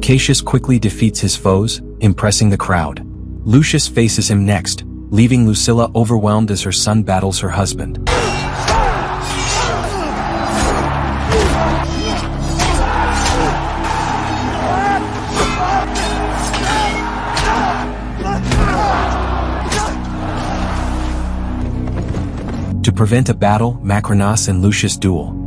Acacius quickly defeats his foes, impressing the crowd. Lucius faces him next, leaving Lucilla overwhelmed as her son battles her husband. To prevent a battle, Maximus and Lucius duel.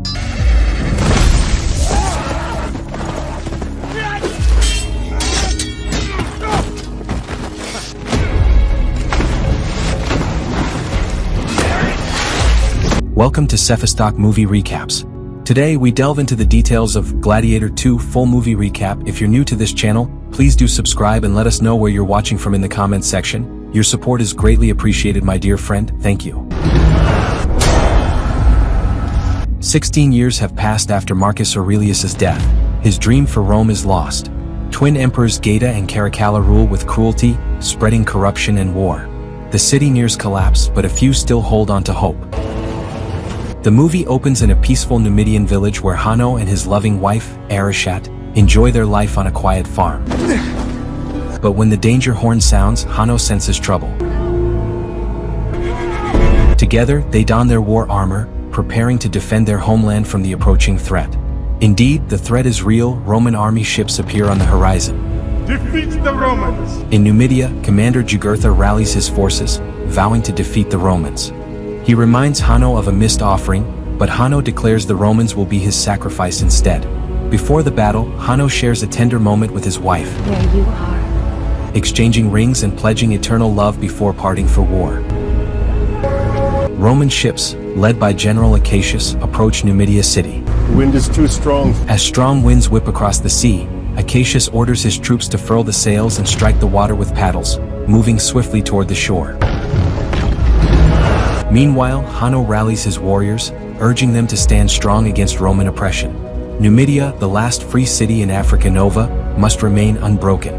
Welcome to Cephastock Movie Recaps. Today we delve into the details of Gladiator 2 full movie recap. If you're new to this channel, please do subscribe and let us know where you're watching from in the comments section. Your support is greatly appreciated, my dear friend. Thank you. 16 years have passed after Marcus Aurelius's death. His dream for Rome is lost. Twin emperors Geta and Caracalla rule with cruelty, spreading corruption and war. The city nears collapse, but a few still hold on to hope. The movie opens in a peaceful Numidian village where Hanno and his loving wife, Arichat, enjoy their life on a quiet farm. But when the danger horn sounds, Hanno senses trouble. Together, they don their war armor, preparing to defend their homeland from the approaching threat. Indeed, the threat is real. Roman army ships appear on the horizon. Defeat the Romans! In Numidia, Commander Jugurtha rallies his forces, vowing to defeat the Romans. He reminds Hanno of a missed offering, but Hanno declares the Romans will be his sacrifice instead. Before the battle, Hanno shares a tender moment with his wife. There you are. Exchanging rings and pledging eternal love before parting for war. Roman ships, led by General Acacius, approach Numidia city. The wind is too strong. As strong winds whip across the sea, Acacius orders his troops to furl the sails and strike the water with paddles, moving swiftly toward the shore. Meanwhile, Hanno rallies his warriors, urging them to stand strong against Roman oppression. Numidia, the last free city in Africa Nova, must remain unbroken.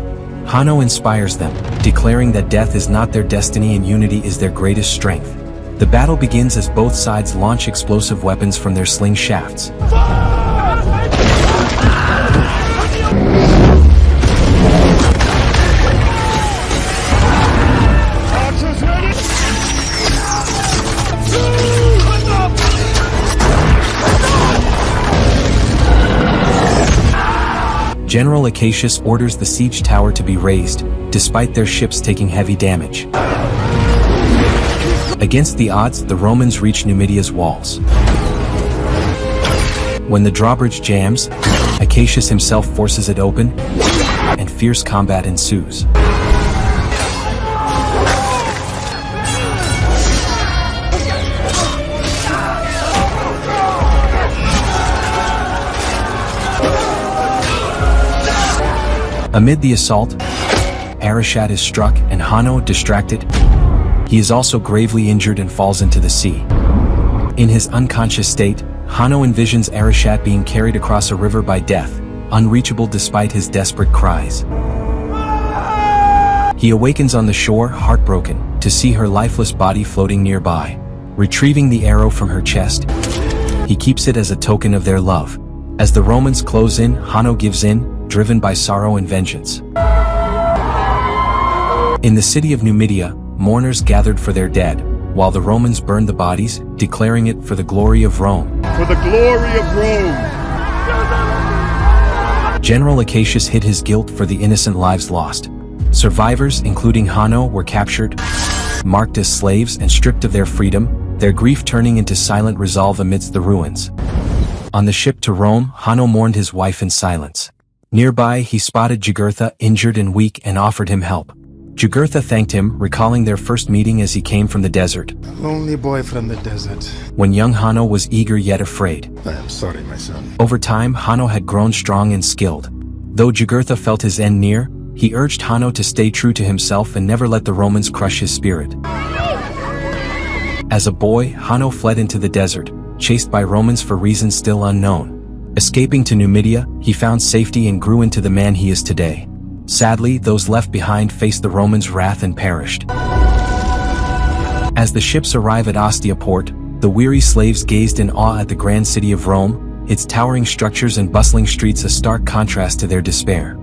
Hanno inspires them, declaring that death is not their destiny and unity is their greatest strength. The battle begins as both sides launch explosive weapons from their sling shafts. General Acacius orders the siege tower to be razed, despite their ships taking heavy damage. Against the odds, the Romans reach Numidia's walls. When the drawbridge jams, Acacius himself forces it open, and fierce combat ensues. Amid the assault, Arichat is struck and Hanno distracted. He is also gravely injured and falls into the sea. In his unconscious state, Hanno envisions Arichat being carried across a river by death, unreachable despite his desperate cries. He awakens on the shore, heartbroken, to see her lifeless body floating nearby. Retrieving the arrow from her chest, he keeps it as a token of their love. As the Romans close in, Hanno gives in, driven by sorrow and vengeance. In the city of Numidia, mourners gathered for their dead, while the Romans burned the bodies, declaring it for the glory of Rome. For the glory of Rome! General Acacius hid his guilt for the innocent lives lost. Survivors, including Hanno, were captured, marked as slaves and stripped of their freedom, their grief turning into silent resolve amidst the ruins. On the ship to Rome, Hanno mourned his wife in silence. Nearby, he spotted Jugurtha, injured and weak, and offered him help. Jugurtha thanked him, recalling their first meeting as he came from the desert. A lonely boy from the desert. When young Hanno was eager yet afraid. I am sorry, my son. Over time, Hanno had grown strong and skilled. Though Jugurtha felt his end near, he urged Hanno to stay true to himself and never let the Romans crush his spirit. As a boy, Hanno fled into the desert, chased by Romans for reasons still unknown. Escaping to Numidia, he found safety and grew into the man he is today. Sadly, those left behind faced the Romans' wrath and perished. As the ships arrive at Ostia port, the weary slaves gazed in awe at the grand city of Rome, its towering structures and bustling streets a stark contrast to their despair.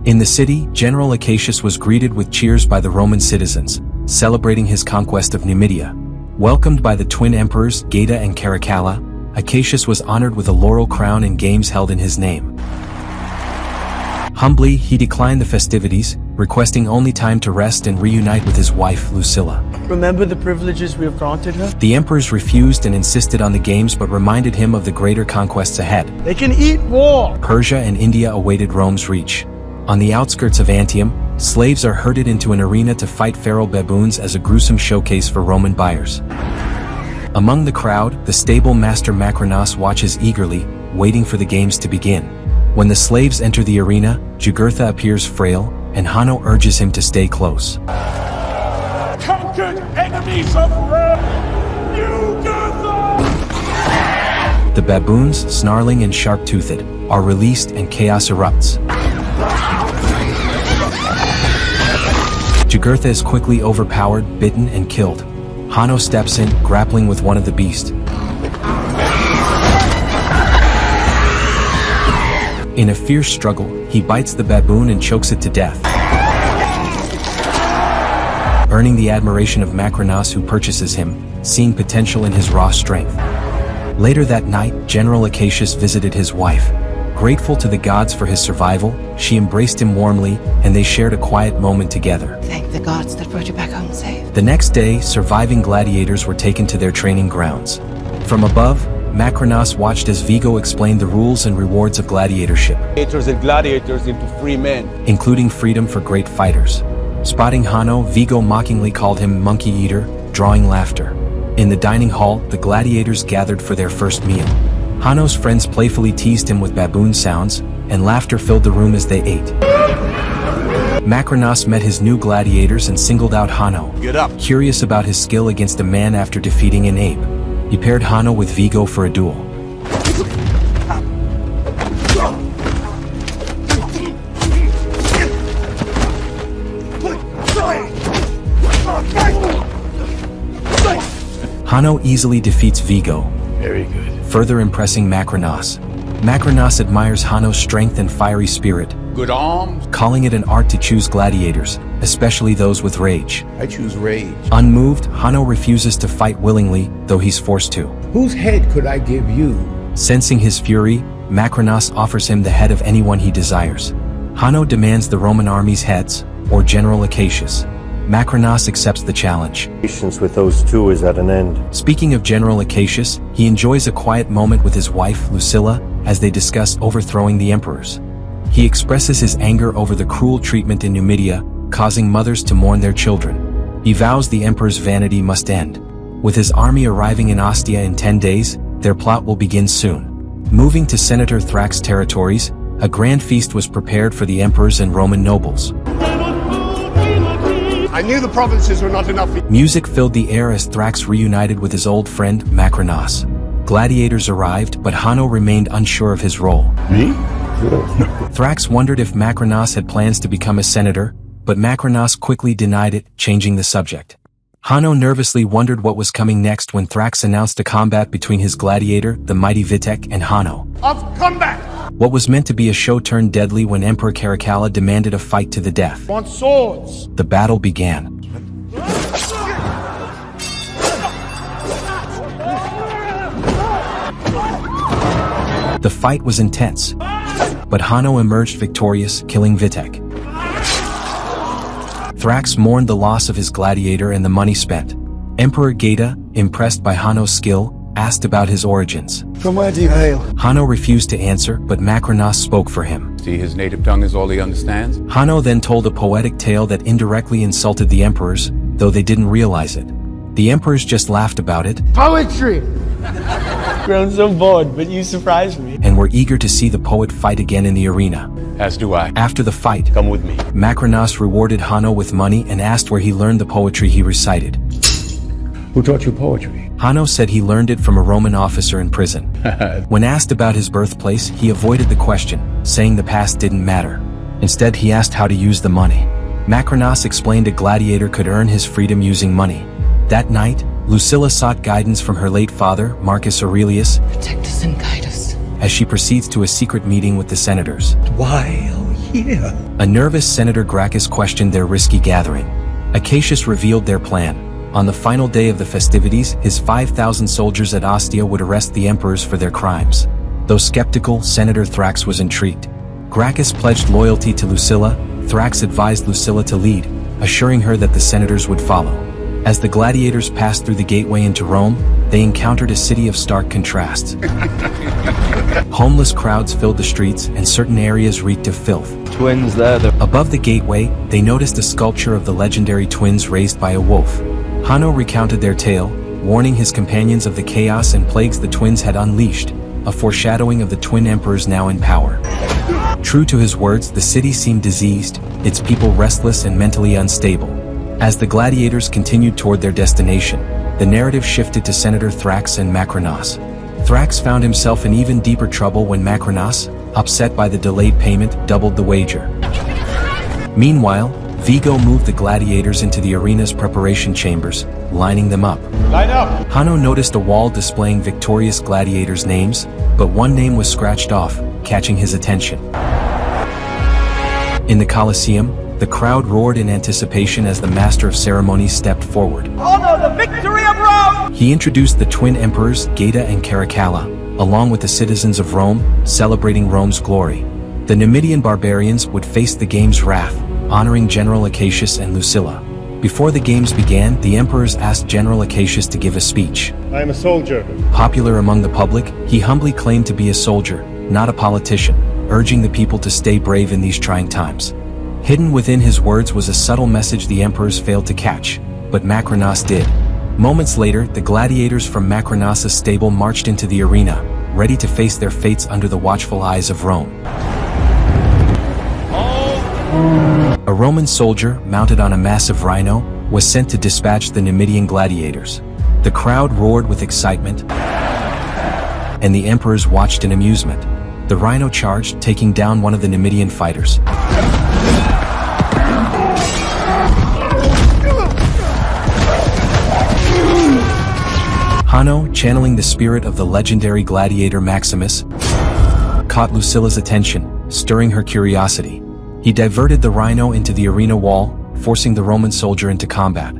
In the city, General Acacius was greeted with cheers by the Roman citizens, celebrating his conquest of Numidia. Welcomed by the twin emperors Geta and Caracalla, Acacius was honored with a laurel crown and games held in his name. Humbly, he declined the festivities, requesting only time to rest and reunite with his wife Lucilla. Remember the privileges we have granted her? The emperors refused and insisted on the games but reminded him of the greater conquests ahead. They can eat war! Persia and India awaited Rome's reach. On the outskirts of Antium, slaves are herded into an arena to fight feral baboons as a gruesome showcase for Roman buyers. Among the crowd, the stable master Macrinos watches eagerly, waiting for the games to begin. When the slaves enter the arena, Jugurtha appears frail, and Hanno urges him to stay close. Conquered enemies of Rome, Jugurtha! The baboons, snarling and sharp-toothed, are released and chaos erupts. Jugurtha is quickly overpowered, bitten, and killed. Hanno steps in, grappling with one of the beasts. In a fierce struggle, he bites the baboon and chokes it to death, earning the admiration of Macrinos, who purchases him, seeing potential in his raw strength. Later that night, General Acacius visited his wife. Grateful to the gods for his survival, she embraced him warmly, and they shared a quiet moment together. Thank the gods that brought you back home safe. The next day, surviving gladiators were taken to their training grounds. From above, Macrinos watched as Vigo explained the rules and rewards of gladiatorship, And gladiators into free men. including freedom for great fighters. Spotting Hanno, Vigo mockingly called him monkey eater, drawing laughter. In the dining hall, the gladiators gathered for their first meal. Hanno's friends playfully teased him with baboon sounds, and laughter filled the room as they ate. Macrinos met his new gladiators and singled out Hanno. Get up. Curious about his skill against a man after defeating an ape, he paired Hanno with Vigo for a duel. Hanno easily defeats Vigo, Very good. further impressing Macrinos. Macrinos admires Hanno's strength and fiery spirit, Good arms. calling it an art to choose gladiators, especially those with rage. I choose rage. Unmoved, Hanno refuses to fight willingly, though he's forced to. Whose head could I give you? Sensing his fury, Macrinos offers him the head of anyone he desires. Hanno demands the Roman army's heads, or General Acacius. Macrinos accepts the challenge. Patience with those two is at an end. Speaking of General Acacius, he enjoys a quiet moment with his wife, Lucilla, as they discuss overthrowing the emperors. He expresses his anger over the cruel treatment in Numidia, causing mothers to mourn their children. He vows the emperor's vanity must end. With his army arriving in Ostia in 10 days, their plot will begin soon. Moving to Senator Thrax's territories, a grand feast was prepared for the emperors and Roman nobles. I knew the provinces were not enough. Music filled the air as Thrax reunited with his old friend, Macrinos. Gladiators arrived, but Hanno remained unsure of his role. Me? Thrax wondered if Macrinos had plans to become a senator, but Macrinos quickly denied it, changing the subject. Hanno nervously wondered what was coming next when Thrax announced a combat between his gladiator, the mighty Vitek, and Hanno. Of combat! What was meant to be a show turned deadly when Emperor Caracalla demanded a fight to the death. Want swords! The battle began. The fight was intense, but Hanno emerged victorious, killing Vitek. Thrax mourned the loss of his gladiator and the money spent. Emperor Geta, impressed by Hanno's skill, asked about his origins. From where do you hail? Hanno refused to answer, but Macrinos spoke for him. See, his native tongue is all he understands. Hanno then told a poetic tale that indirectly insulted the emperors, though they didn't realize it. The emperors just laughed about it Poetry! Grown so bored, but you surprised me. and were eager to see the poet fight again in the arena. As do I. After the fight, Come with me. Macrinos rewarded Hanno with money and asked where he learned the poetry he recited. Who taught you poetry? Hanno said he learned it from a Roman officer in prison. When asked about his birthplace, he avoided the question, saying the past didn't matter. Instead, he asked how to use the money. Macrinos explained a gladiator could earn his freedom using money. That night, Lucilla sought guidance from her late father, Marcus Aurelius, Protect us and guide us. as she proceeds to a secret meeting with the senators. While here? A nervous Senator Gracchus questioned their risky gathering. Acacius revealed their plan. On the final day of the festivities, his 5,000 soldiers at Ostia would arrest the emperors for their crimes. Though skeptical, Senator Thrax was intrigued. Gracchus pledged loyalty to Lucilla. Thrax advised Lucilla to lead, assuring her that the senators would follow. As the gladiators passed through the gateway into Rome, they encountered a city of stark contrasts. Homeless crowds filled the streets, and certain areas reeked of filth. Twins there. Above the gateway, they noticed a sculpture of the legendary twins raised by a wolf. Hanno recounted their tale, warning his companions of the chaos and plagues the twins had unleashed, a foreshadowing of the twin emperors now in power. True to his words, the city seemed diseased, its people restless and mentally unstable. As the gladiators continued toward their destination, the narrative shifted to Senator Thrax and Macrinos. Thrax found himself in even deeper trouble when Macrinos, upset by the delayed payment, doubled the wager. Meanwhile, Vigo moved the gladiators into the arena's preparation chambers, lining them up. Line up! Hanno noticed a wall displaying victorious gladiators' names, but one name was scratched off, catching his attention. In the Colosseum, the crowd roared in anticipation as the master of ceremonies stepped forward. Honor the victory of Rome! He introduced the twin emperors, Geta and Caracalla, along with the citizens of Rome, celebrating Rome's glory. The Numidian barbarians would face the game's wrath, honoring General Acacius and Lucilla. Before the games began, the emperors asked General Acacius to give a speech. I am a soldier. Popular among the public, he humbly claimed to be a soldier, not a politician, urging the people to stay brave in these trying times. Hidden within his words was a subtle message the emperors failed to catch, but Macrinos did. Moments later, the gladiators from Macrinos' stable marched into the arena, ready to face their fates under the watchful eyes of Rome. A Roman soldier, mounted on a massive rhino, was sent to dispatch the Numidian gladiators. The crowd roared with excitement, and the emperors watched in amusement. The rhino charged, taking down one of the Numidian fighters. Hanno, channeling the spirit of the legendary gladiator Maximus, caught Lucilla's attention, stirring her curiosity. He diverted the rhino into the arena wall, forcing the Roman soldier into combat.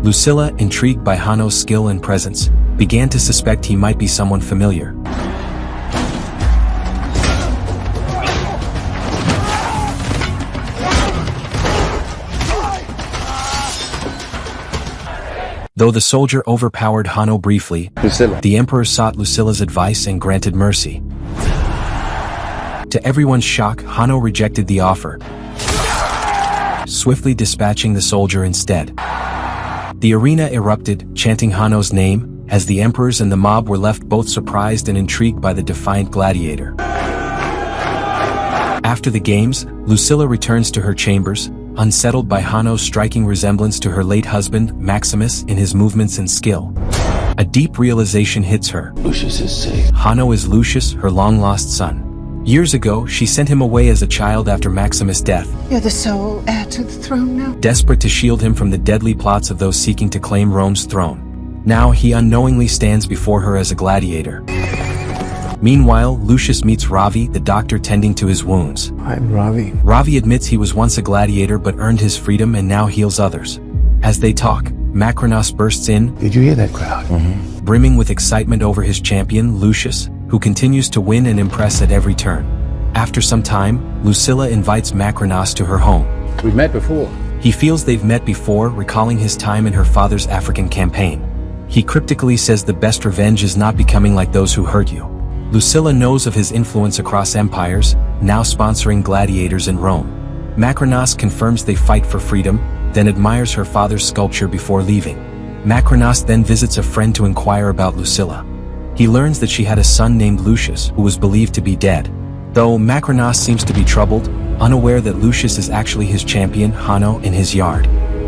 Lucilla, intrigued by Hanno's skill and presence, began to suspect he might be someone familiar. Though the soldier overpowered Hanno briefly, the emperor sought Lucilla's advice and granted mercy. To everyone's shock, Hanno rejected the offer, swiftly dispatching the soldier instead. The arena erupted, chanting Hanno's name, as the emperors and the mob were left both surprised and intrigued by the defiant gladiator. After the games, Lucilla returns to her chambers, unsettled by Hanno's striking resemblance to her late husband, Maximus, in his movements and skill. A deep realization hits her. Lucius is safe. Hanno is Lucius, her long-lost son. Years ago, she sent him away as a child after Maximus' death, You're the sole heir to the throne now. desperate to shield him from the deadly plots of those seeking to claim Rome's throne. Now he unknowingly stands before her as a gladiator. Meanwhile, Lucius meets Ravi, the doctor tending to his wounds. I'm Ravi. Ravi admits he was once a gladiator but earned his freedom and now heals others. As they talk, Macrinos bursts in, Did you hear that crowd? brimming with excitement over his champion, Lucius, who continues to win and impress at every turn. After some time, Lucilla invites Macrinos to her home. We've met before. He feels they've met before, recalling his time in her father's African campaign. He cryptically says the best revenge is not becoming like those who hurt you. Lucilla knows of his influence across empires, now sponsoring gladiators in Rome. Macrinos confirms they fight for freedom, then admires her father's sculpture before leaving. Macrinos then visits a friend to inquire about Lucilla. He learns that she had a son named Lucius who was believed to be dead. Though Macrinos seems to be troubled, unaware that Lucius is actually his champion, Hanno, in his yard.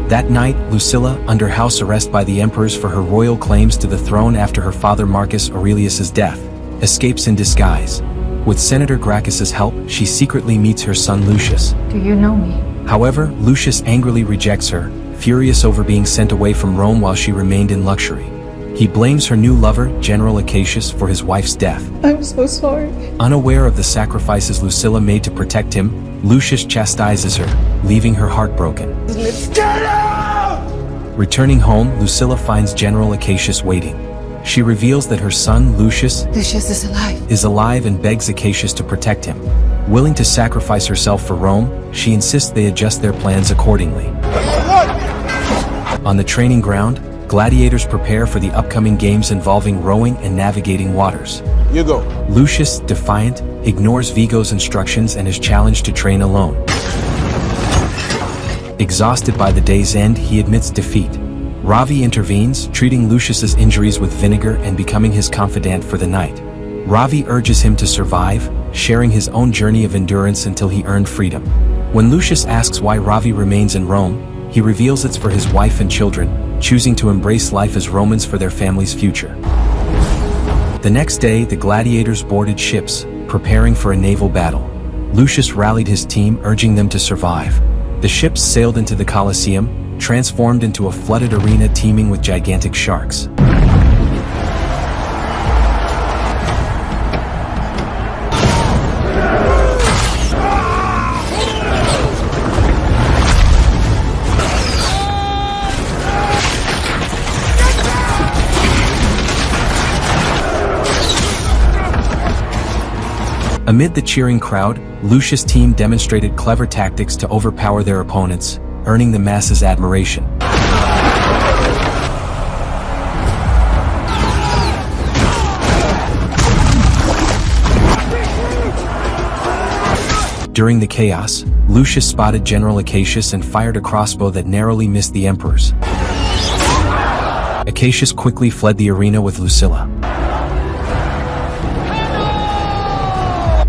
That night, Lucilla, under house arrest by the emperors for her royal claims to the throne after her father Marcus Aurelius's death, escapes in disguise. With Senator Gracchus's help, she secretly meets her son Lucius. Do you know me? However, Lucius angrily rejects her, furious over being sent away from Rome while she remained in luxury. He blames her new lover, General Acacius, for his wife's death. I'm so sorry. Unaware of the sacrifices Lucilla made to protect him, Lucius chastises her, leaving her heartbroken. Get out! Returning home, Lucilla finds General Acacius waiting. She reveals that her son, Lucius is alive and begs Acacius to protect him. Willing to sacrifice herself for Rome, she insists they adjust their plans accordingly. On the training ground, gladiators prepare for the upcoming games involving rowing and navigating waters. You go. Lucius, defiant, ignores Vigo's instructions and is challenged to train alone. Exhausted by the day's end, he admits defeat. Ravi intervenes, treating Lucius's injuries with vinegar and becoming his confidant for the night. Ravi urges him to survive, sharing his own journey of endurance until he earned freedom. When Lucius asks why Ravi remains in Rome, he reveals it's for his wife and children, choosing to embrace life as Romans for their family's future. The next day, the gladiators boarded ships, preparing for a naval battle. Lucius rallied his team, urging them to survive. The ships sailed into the Colosseum, transformed into a flooded arena teeming with gigantic sharks. Amid the cheering crowd, Lucius' team demonstrated clever tactics to overpower their opponents, earning the masses' admiration. During the chaos, Lucius spotted General Acacius and fired a crossbow that narrowly missed the emperors. Acacius quickly fled the arena with Lucilla.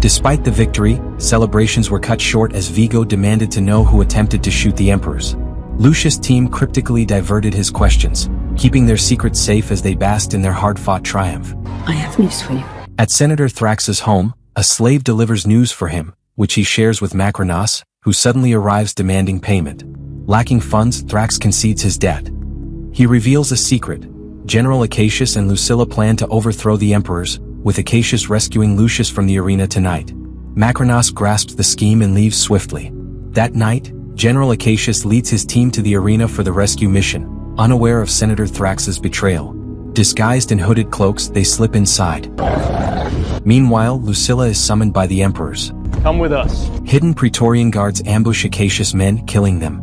Despite the victory, celebrations were cut short as Vigo demanded to know who attempted to shoot the emperors. Lucius' team cryptically diverted his questions, keeping their secrets safe as they basked in their hard-fought triumph. I have news for you. At Senator Thrax's home, a slave delivers news for him, which he shares with Maximus, who suddenly arrives demanding payment. Lacking funds, Thrax concedes his debt. He reveals a secret. General Acacius and Lucilla plan to overthrow the emperors, with Acacius rescuing Lucius from the arena tonight. Maximus grasps the scheme and leaves swiftly. That night, General Acacius leads his team to the arena for the rescue mission, unaware of Senator Thrax's betrayal. Disguised in hooded cloaks, they slip inside. Meanwhile, Lucilla is summoned by the emperors. Come with us. Hidden Praetorian guards ambush Acacius' men, killing them.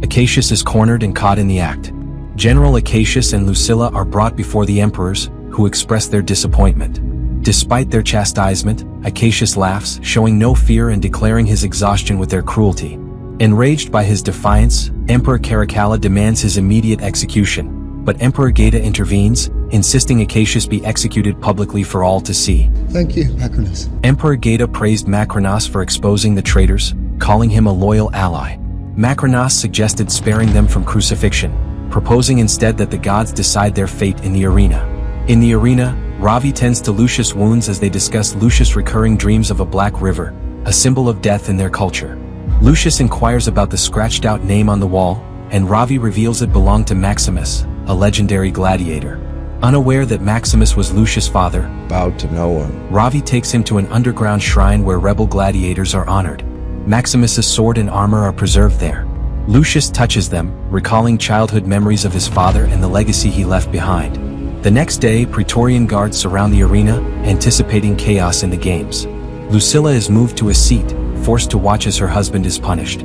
Acacius is cornered and caught in the act. General Acacius and Lucilla are brought before the emperors, who express their disappointment. Despite their chastisement, Acacius laughs, showing no fear and declaring his exhaustion with their cruelty. Enraged by his defiance, Emperor Caracalla demands his immediate execution, but Emperor Geta intervenes, insisting Acacius be executed publicly for all to see. Thank you, Maximus. Emperor Geta praised Maximus for exposing the traitors, calling him a loyal ally. Maximus suggested sparing them from crucifixion, proposing instead that the gods decide their fate in the arena. In the arena, Ravi tends to Lucius' wounds as they discuss Lucius' recurring dreams of a black river, a symbol of death in their culture. Lucius inquires about the scratched-out name on the wall, and Ravi reveals it belonged to Maximus, a legendary gladiator. Unaware that Maximus was Lucius' father, Bowed to no one. Ravi takes him to an underground shrine where rebel gladiators are honored. Maximus' sword and armor are preserved there. Lucius touches them, recalling childhood memories of his father and the legacy he left behind. The next day, Praetorian guards surround the arena, anticipating chaos in the games. Lucilla is moved to a seat, forced to watch as her husband is punished.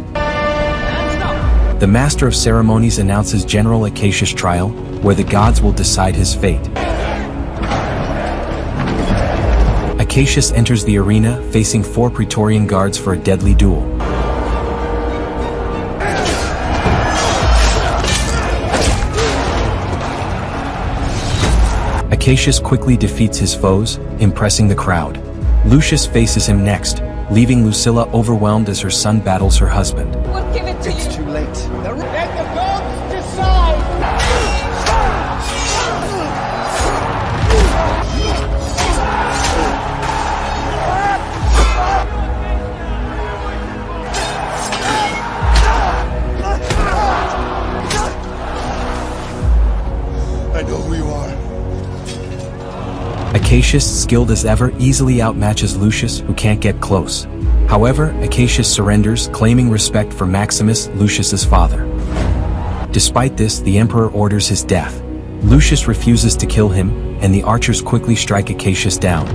The master of ceremonies announces General Acacius' trial, where the gods will decide his fate. Acacius enters the arena, facing 4 Praetorian guards for a deadly duel. Acacius quickly defeats his foes, impressing the crowd. Lucius faces him next, leaving Lucilla overwhelmed as her son battles her husband. We'll give it to you. Too late. Let the gods decide. Acacius, skilled as ever, easily outmatches Lucius, who can't get close. However, Acacius surrenders, claiming respect for Maximus, Lucius's father. Despite this, the emperor orders his death. Lucius refuses to kill him, and the archers quickly strike Acacius down.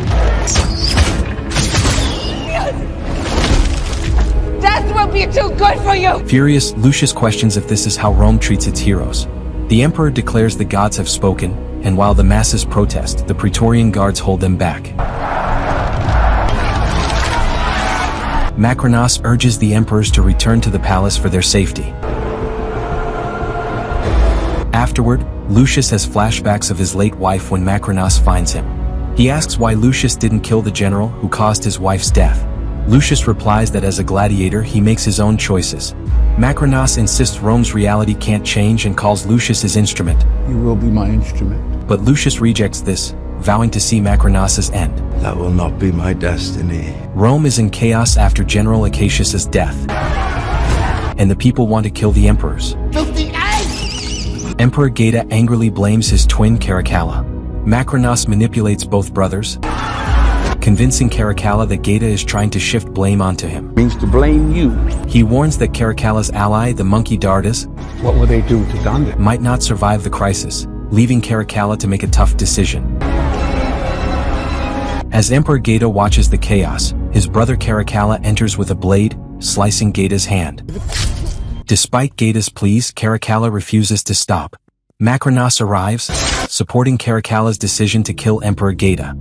Death will be too good for you! Furious, Lucius questions if this is how Rome treats its heroes. The emperor declares the gods have spoken, and while the masses protest, the Praetorian guards hold them back. Macrinas urges the emperors to return to the palace for their safety. Afterward, Lucius has flashbacks of his late wife when Macrinas finds him. He asks why Lucius didn't kill the general who caused his wife's death. Lucius replies that as a gladiator he makes his own choices. Macrinas insists Rome's reality can't change and calls Lucius his instrument. You will be my instrument. But Lucius rejects this, vowing to see Macrinas's end. That will not be my destiny. Rome is in chaos after General Acacius's death, and the people want to kill the emperors. Emperor Geta angrily blames his twin Caracalla. Macrinas manipulates both brothers, convincing Caracalla that Geta is trying to shift blame onto him. Means to blame you. He warns that Caracalla's ally, the monkey Dardas, What will they do to Dante? might not survive the crisis, leaving Caracalla to make a tough decision. As Emperor Geta watches the chaos, his brother Caracalla enters with a blade, slicing Geta's hand. Despite Geta's pleas, Caracalla refuses to stop. Macrinas arrives, supporting Caracalla's decision to kill Emperor Geta.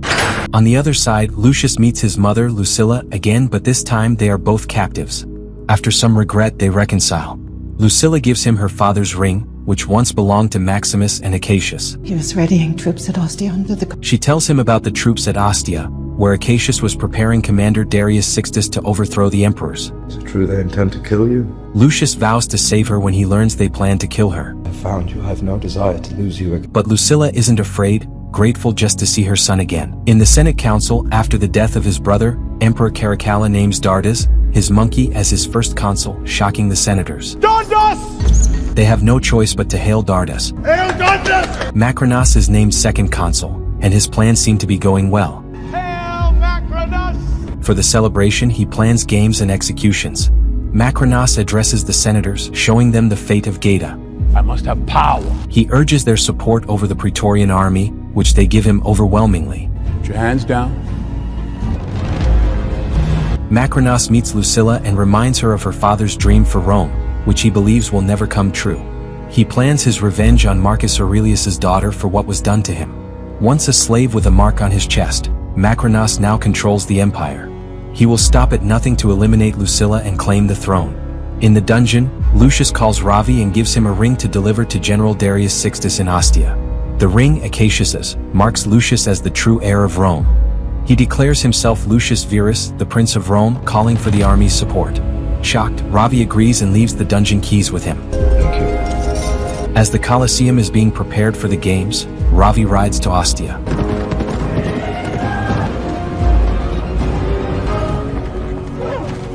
On the other side, Lucius meets his mother Lucilla again, but this time they are both captives. After some regret, they reconcile. Lucilla gives him her father's ring, which once belonged to Maximus and Acacius. He was readying troops at Ostia under the... She tells him about the troops at Ostia, where Acacius was preparing Commander Darius Sixtus to overthrow the emperors. Is it true they intend to kill you? Lucius vows to save her when he learns they plan to kill her. I found you have no desire to lose you again. But Lucilla isn't afraid, grateful just to see her son again. In the Senate Council, after the death of his brother, Emperor Caracalla names Dardas, his monkey, as his first consul, shocking the senators. Dardas! They have no choice but to hail Dardas. Hail Dardas! Macrinas is named second consul, and his plans seem to be going well. Hail Macrinas! For the celebration, he plans games and executions. Macrinas addresses the senators, showing them the fate of Geta. I must have power. He urges their support over the Praetorian army, which they give him overwhelmingly. Put your hands down. Macrinas meets Lucilla and reminds her of her father's dream for Rome, which he believes will never come true. He plans his revenge on Marcus Aurelius's daughter for what was done to him. Once a slave with a mark on his chest, Macrinas now controls the empire. He will stop at nothing to eliminate Lucilla and claim the throne. In the dungeon, Lucius calls Ravi and gives him a ring to deliver to General Darius Sixtus in Ostia. The ring, Acacius's, marks Lucius as the true heir of Rome. He declares himself Lucius Verus, the Prince of Rome, calling for the army's support. Shocked, Ravi agrees and leaves the dungeon keys with him. Thank you. As the Colosseum is being prepared for the games, Ravi rides to Ostia.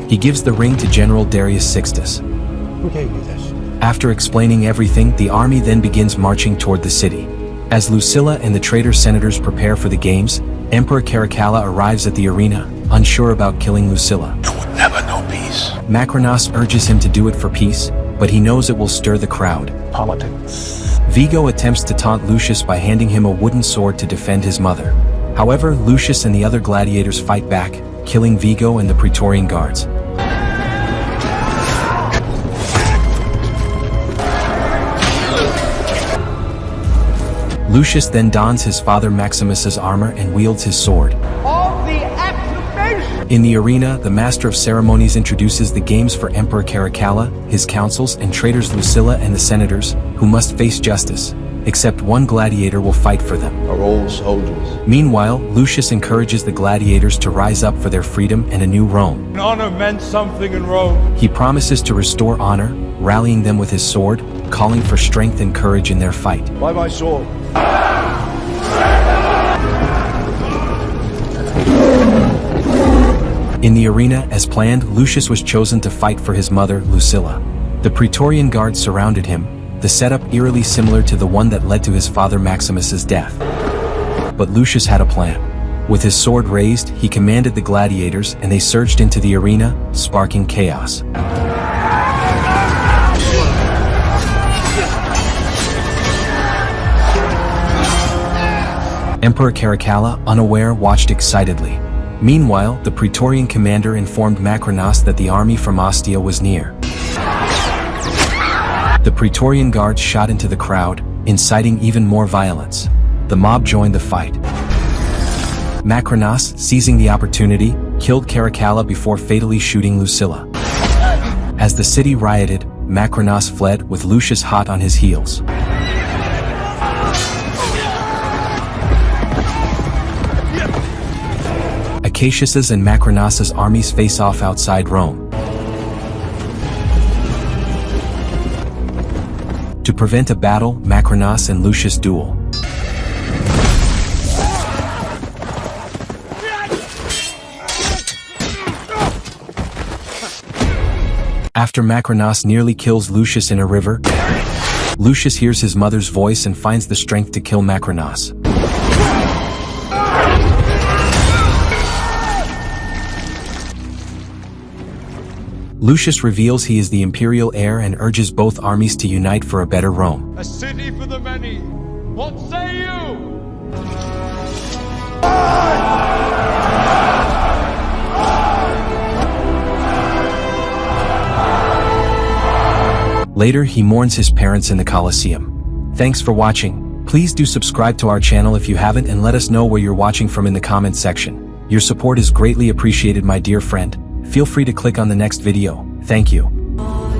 He gives the ring to General Darius Sixtus. Who gave you this? After explaining everything, the army then begins marching toward the city. As Lucilla and the traitor senators prepare for the games, Emperor Caracalla arrives at the arena, unsure about killing Lucilla. You would never know peace. Macrinas urges him to do it for peace, but he knows it will stir the crowd. Politics. Vigo attempts to taunt Lucius by handing him a wooden sword to defend his mother. However, Lucius and the other gladiators fight back, killing Vigo and the Praetorian guards. Lucius then dons his father Maximus's armor and wields his sword. All the acclamation! In the arena, the master of ceremonies introduces the games for Emperor Caracalla, his councils, and traitors Lucilla and the senators, who must face justice. Except one gladiator will fight for them. Are all soldiers? Meanwhile, Lucius encourages the gladiators to rise up for their freedom and a new Rome. Honor meant something in Rome. He promises to restore honor, rallying them with his sword, calling for strength and courage in their fight. By my sword. In the arena, as planned, Lucius was chosen to fight for his mother, Lucilla. The Praetorian guards surrounded him, the setup eerily similar to the one that led to his father Maximus's death. But Lucius had a plan. With his sword raised, he commanded the gladiators and they surged into the arena, sparking chaos. Emperor Caracalla, unaware, watched excitedly. Meanwhile, the Praetorian commander informed Macrinos that the army from Ostia was near. The Praetorian guards shot into the crowd, inciting even more violence. The mob joined the fight. Macrinos, seizing the opportunity, killed Caracalla before fatally shooting Lucilla. As the city rioted, Macrinos fled with Lucius hot on his heels. Acacius's and Macrinos's armies face off outside Rome. To prevent a battle, Macrinos and Lucius duel. After Macrinos nearly kills Lucius in a river, Lucius hears his mother's voice and finds the strength to kill Macrinos. Lucius reveals he is the imperial heir and urges both armies to unite for a better Rome. A city for the many. What say you? Later, he mourns his parents in the Colosseum. Thanks for watching. Please do subscribe to our channel if you haven't and let us know where you're watching from in the comments section. Your support is greatly appreciated, my dear friend. Feel free to click on the next video. Thank you.